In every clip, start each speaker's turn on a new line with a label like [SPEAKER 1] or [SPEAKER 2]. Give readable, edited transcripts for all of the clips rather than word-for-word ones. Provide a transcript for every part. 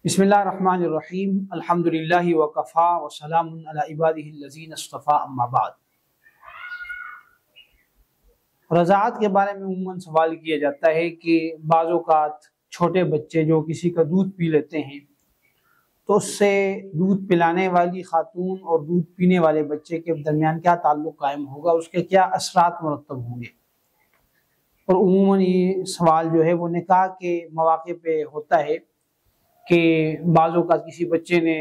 [SPEAKER 1] بسم اللہ الرحمن الرحیم الحمدللہ وکفا وسلام علی عبادہ الذین اصطفیٰ اما بعد۔ رضاعت کے بارے میں عموماً سوال کیا جاتا ہے کہ بعض اوقات چھوٹے بچے جو کسی کا دودھ پی لیتے ہیں تو اس سے دودھ پلانے والی خاتون اور دودھ پینے والے بچے کے درمیان کیا تعلق قائم ہوگا، اس کے کیا اثرات مرتب ہوں گے۔ اور عموماً یہ سوال جو ہے وہ نکاح کے مواقع پہ ہوتا ہے کہ بعض اوقات کسی بچے نے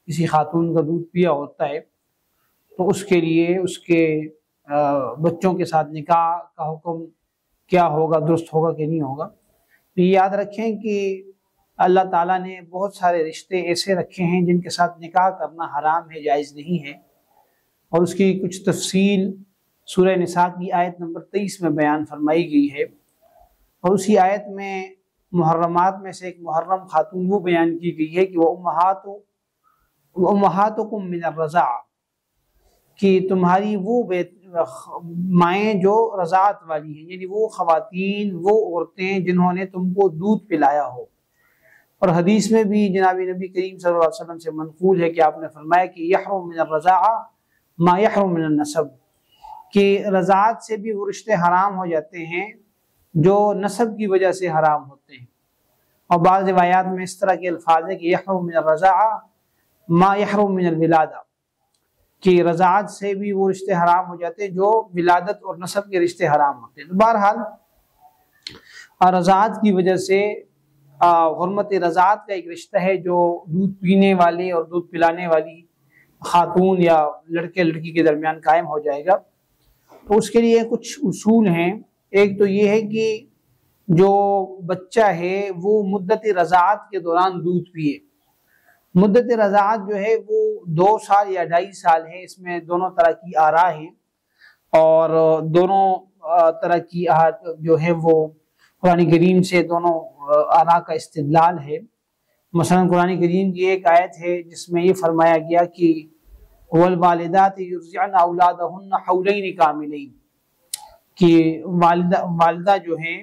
[SPEAKER 1] کسی خاتون کا دودھ پیا ہوتا ہے تو اس کے لیے اس کے بچوں کے ساتھ نکاح کا حکم کیا ہوگا، درست ہوگا کہ نہیں ہوگا۔ تو یہ یاد رکھیں کہ اللہ تعالیٰ نے بہت سارے رشتے ایسے رکھے ہیں جن کے ساتھ نکاح کرنا حرام ہے، جائز نہیں ہے، اور اس کی کچھ تفصیل سورہ نساء کی آیت نمبر 23 میں بیان فرمائی گئی ہے۔ اور اسی آیت میں محرمات میں سے ایک محرم خاتون وہ بیان کی گئی ہے کہ وہ امہاتکم من الرضاعہ، کہ تمہاری وہ مائیں جو رضاعت والی ہیں، یعنی وہ خواتین، وہ عورتیں جنہوں نے تم کو دودھ پلایا ہو۔ اور حدیث میں بھی جناب نبی کریم صلی اللہ علیہ وسلم سے منقول ہے کہ آپ نے فرمایا کہ یحرم من الرضاعہ ما یحرم من النسب، کہ رضاعت سے بھی وہ رشتے حرام ہو جاتے ہیں جو نسب کی وجہ سے حرام ہوتے ہیں۔ اور بعض روایات میں اس طرح کے الفاظ ہیں کہ یحرم من الرضاعہ ما یحرم من الولادہ، کہ رضاعت سے بھی وہ رشتے حرام ہو جاتے ہیں جو ولادت اور نسب کے رشتے حرام ہوتے ہیں۔ تو بہرحال رضاعت کی وجہ سے حرمت رضاعت کا ایک رشتہ ہے جو دودھ پینے والے اور دودھ پلانے والی خاتون یا لڑکے لڑکی کے درمیان قائم ہو جائے گا۔ تو اس کے لیے کچھ اصول ہیں۔ ایک تو یہ ہے کہ جو بچہ ہے وہ مدت رضاعت کے دوران دودھ پیے۔ مدت رضاعت جو ہے وہ 2 سال یا 2.5 سال ہے، اس میں دونوں طرح کی آراء ہیں، اور دونوں طرح کی جو ہے وہ قرآن کریم سے دونوں آراء کا استدلال ہے۔ مثلا قرآن کریم کی ایک آیت ہے جس میں یہ فرمایا گیا کہ والوالدات یرضعن اولادہن حولین کاملین، کہ والدہ جو ہیں،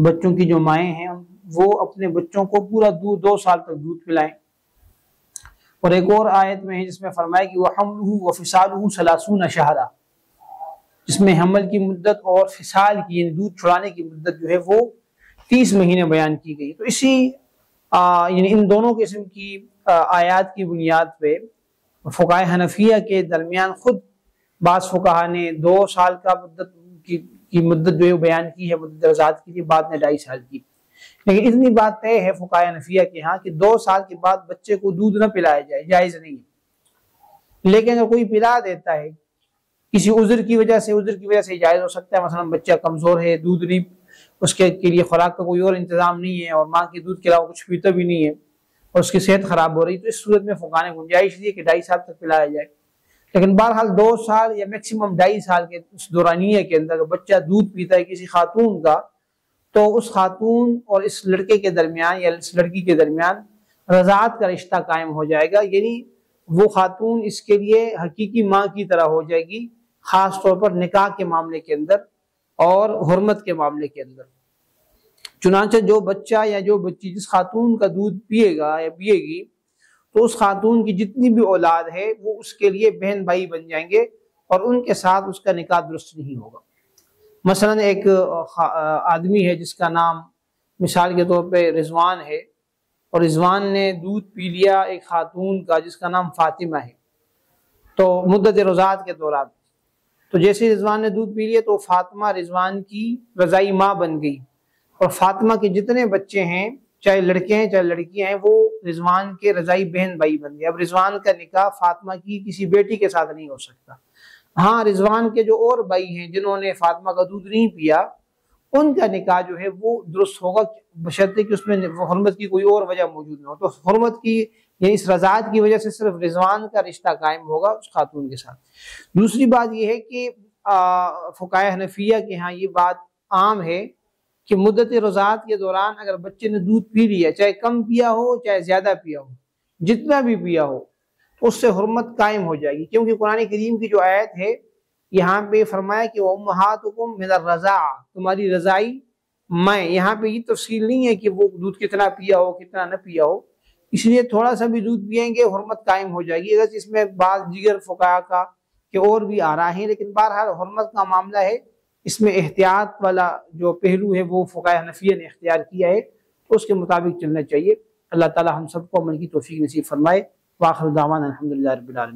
[SPEAKER 1] بچوں کی جو مائیں ہیں، وہ اپنے بچوں کو پورا 2 سال تک دودھ پلائیں۔ اور ایک اور آیت میں ہے جس میں فرمایا کہ وَحَمْلُهُ وَفِصَالُهُ 30 شهرا، جس میں حمل کی مدت اور فصال کی یعنی دودھ چھڑانے کی مدت جو ہے وہ 30 مہینے بیان کی گئی۔ تو اسی یعنی ان دونوں قسم کی آیات کی بنیاد پہ فقہائے حنفیہ کے درمیان خود بعض فقہا نے 2 سال کا مدت کی مدت جو ہے بیان کی ہے مدت رضاعت کی، بعد میں 2.5 سال کی۔ لیکن اتنی بات طے ہے فقہائے حنفیہ کے ہاں کہ 2 سال کے بعد بچے کو دودھ نہ پلایا جائے، جائز نہیں ہے۔ لیکن اگر کوئی پلا دیتا ہے کسی عذر کی وجہ سے جائز ہو سکتا ہے۔ مثلا بچہ کمزور ہے، دودھ نہیں، اس کے لیے خوراک کا کوئی اور انتظام نہیں ہے، اور ماں کے دودھ کے علاوہ کچھ پیتا بھی نہیں ہے، اور اس کی صحت خراب ہو رہی، تو اس صورت میں فقہا نے گنجائش دی کہ 2.5 سال تک پلایا جائے۔ لیکن بہرحال 2 سال یا میکسیمم 2.5 سال کے اس دورانیے کے اندر بچہ دودھ پیتا ہے کسی خاتون کا، تو اس خاتون اور اس لڑکے کے درمیان یا اس لڑکی کے درمیان رضاعت کا رشتہ قائم ہو جائے گا، یعنی وہ خاتون اس کے لیے حقیقی ماں کی طرح ہو جائے گی، خاص طور پر نکاح کے معاملے کے اندر اور حرمت کے معاملے کے اندر۔ چنانچہ جو بچہ یا جو بچی جس خاتون کا دودھ پیے گا یا پیے گی، تو اس خاتون کی جتنی بھی اولاد ہے وہ اس کے لیے بہن بھائی بن جائیں گے، اور ان کے ساتھ اس کا نکاح درست نہیں ہوگا۔ مثلا ایک آدمی ہے جس کا نام مثال کے طور پہ رضوان ہے، اور رضوان نے دودھ پی لیا ایک خاتون کا جس کا نام فاطمہ ہے، تو مدت رضاعت کے دوران، تو جیسے رضوان نے دودھ پی لیا تو فاطمہ رضوان کی رضائی ماں بن گئی، اور فاطمہ کے جتنے بچے ہیں، چاہے لڑکے ہیں چاہے لڑکیاں ہیں، وہ رضوان کے رضائی بہن بھائی بن گئے۔ اب رضوان کا نکاح فاطمہ کی کسی بیٹی کے ساتھ نہیں ہو سکتا۔ ہاں رضوان کے جو اور بھائی ہیں جنہوں نے فاطمہ کا دودھ نہیں پیا، ان کا نکاح جو ہے وہ درست ہوگا، بشرطے کہ اس میں حرمت کی کوئی اور وجہ موجود نہ ہو۔ تو حرمت کی یعنی اس رضاعت کی وجہ سے صرف رضوان کا رشتہ قائم ہوگا اس خاتون کے ساتھ۔ دوسری بات یہ ہے کہ فقہائے حنفیہ کے ہاں یہ بات عام ہے کہ مدت رضاعت کے دوران اگر بچے نے دودھ پی لیا، چاہے کم پیا ہو چاہے زیادہ پیا ہو، جتنا بھی پیا ہو، تو اس سے حرمت قائم ہو جائے گی، کیونکہ قرآن کریم کی جو آیت ہے یہاں پہ فرمایا کہ وَأُمَّهَاتُكُم مِّنَ الرَّضَاعَةِ، تمہاری رضائی مائیں۔ یہاں پہ یہ تفصیل نہیں ہے کہ وہ دودھ کتنا پیا ہو کتنا نہ پیا ہو، اس لیے تھوڑا سا بھی دودھ پئیں گے حرمت قائم ہو جائے گی۔ اگر اس میں بعض دیگر فقہا کا کہ اور بھی آ رہا ہے، لیکن بہرحال حرمت کا معاملہ ہے، اس میں احتیاط والا جو پہلو ہے وہ فقہاء حنفیہ نے اختیار کیا ہے، تو اس کے مطابق چلنا چاہیے۔ اللہ تعالی ہم سب کو عمل کی توفیق نصیب فرمائے۔ وآخر دعوانا الحمدللہ رب العالمین۔